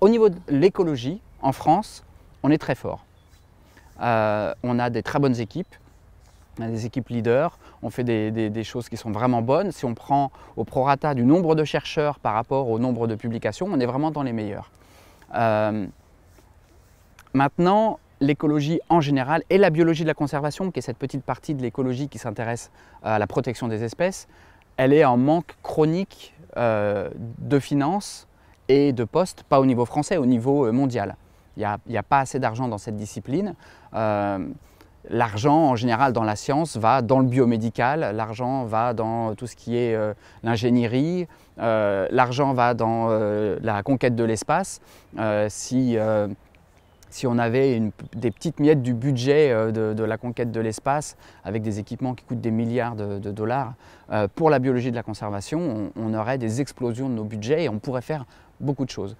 Au niveau de l'écologie, en France, on est très fort. On a des très bonnes équipes, on a des équipes leaders, on fait des choses qui sont vraiment bonnes. Si on prend au prorata du nombre de chercheurs par rapport au nombre de publications, on est vraiment dans les meilleurs. Maintenant, l'écologie en général et la biologie de la conservation, qui est cette petite partie de l'écologie qui s'intéresse à la protection des espèces, elle est en manque chronique de finances et de postes, pas au niveau français, au niveau mondial. Il n'y a pas assez d'argent dans cette discipline. L'argent, en général, dans la science, va dans le biomédical, l'argent va dans tout ce qui est l'ingénierie, l'argent va dans la conquête de l'espace. Si on avait des petites miettes du budget de la conquête de l'espace, avec des équipements qui coûtent des milliards de dollars, pour la biologie de la conservation, on aurait des explosions de nos budgets et on pourrait faire beaucoup de choses.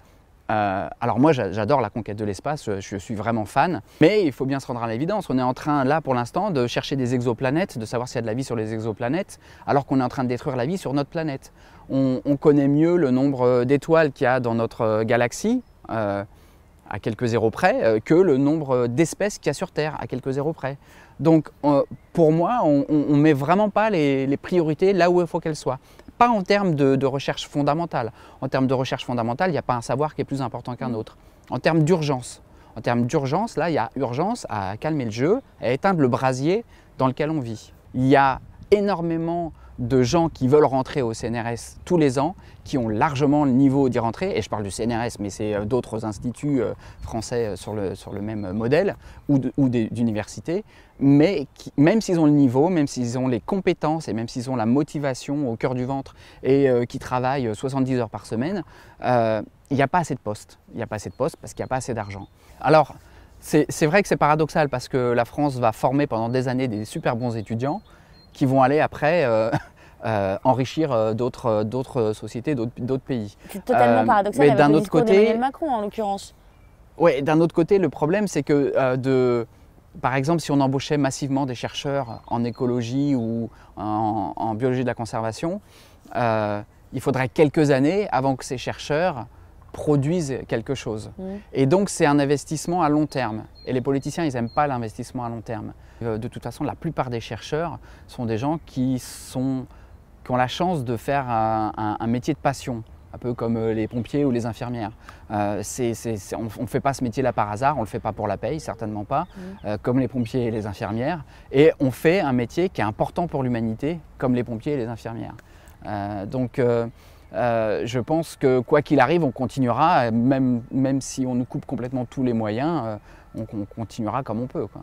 Alors moi j'adore la conquête de l'espace, je suis vraiment fan, mais il faut bien se rendre à l'évidence, on est en train là pour l'instant de chercher des exoplanètes, de savoir s'il y a de la vie sur les exoplanètes, alors qu'on est en train de détruire la vie sur notre planète. On connaît mieux le nombre d'étoiles qu'il y a dans notre galaxie, à quelques zéros près, que le nombre d'espèces qu'il y a sur Terre, à quelques zéros près. Donc pour moi, on ne met vraiment pas les priorités là où il faut qu'elles soient. Pas en termes de recherche fondamentale. En termes de recherche fondamentale, il n'y a pas un savoir qui est plus important qu'un autre. En termes d'urgence, là, il y a urgence à calmer le jeu, à éteindre le brasier dans lequel on vit. Il y a énormément de gens qui veulent rentrer au CNRS tous les ans, qui ont largement le niveau d'y rentrer, et je parle du CNRS, mais c'est d'autres instituts français sur le même modèle, ou d'universités, mais même s'ils ont le niveau, même s'ils ont les compétences, et même s'ils ont la motivation au cœur du ventre, et qui travaillent 70 heures par semaine, il n'y a pas assez de postes. Il n'y a pas assez de postes parce qu'il n'y a pas assez d'argent. Alors, c'est vrai que c'est paradoxal, parce que la France va former pendant des années des super bons étudiants, qui vont aller après enrichir d'autres sociétés, d'autres pays. C'est totalement paradoxal avec le discours d'Emmanuel Macron en l'occurrence. Oui, d'un autre côté, le problème c'est que par exemple, si on embauchait massivement des chercheurs en écologie ou en biologie de la conservation, il faudrait quelques années avant que ces chercheurs produisent quelque chose. Et donc c'est un investissement à long terme. Et les politiciens, ils n'aiment pas l'investissement à long terme. De toute façon, la plupart des chercheurs sont des gens qui ont la chance de faire un métier de passion, un peu comme les pompiers ou les infirmières. On ne fait pas ce métier-là par hasard, on ne le fait pas pour la paye, certainement pas, comme les pompiers et les infirmières. Et on fait un métier qui est important pour l'humanité, comme les pompiers et les infirmières. Je pense que quoi qu'il arrive, on continuera, même si on nous coupe complètement tous les moyens, on continuera comme on peut, quoi.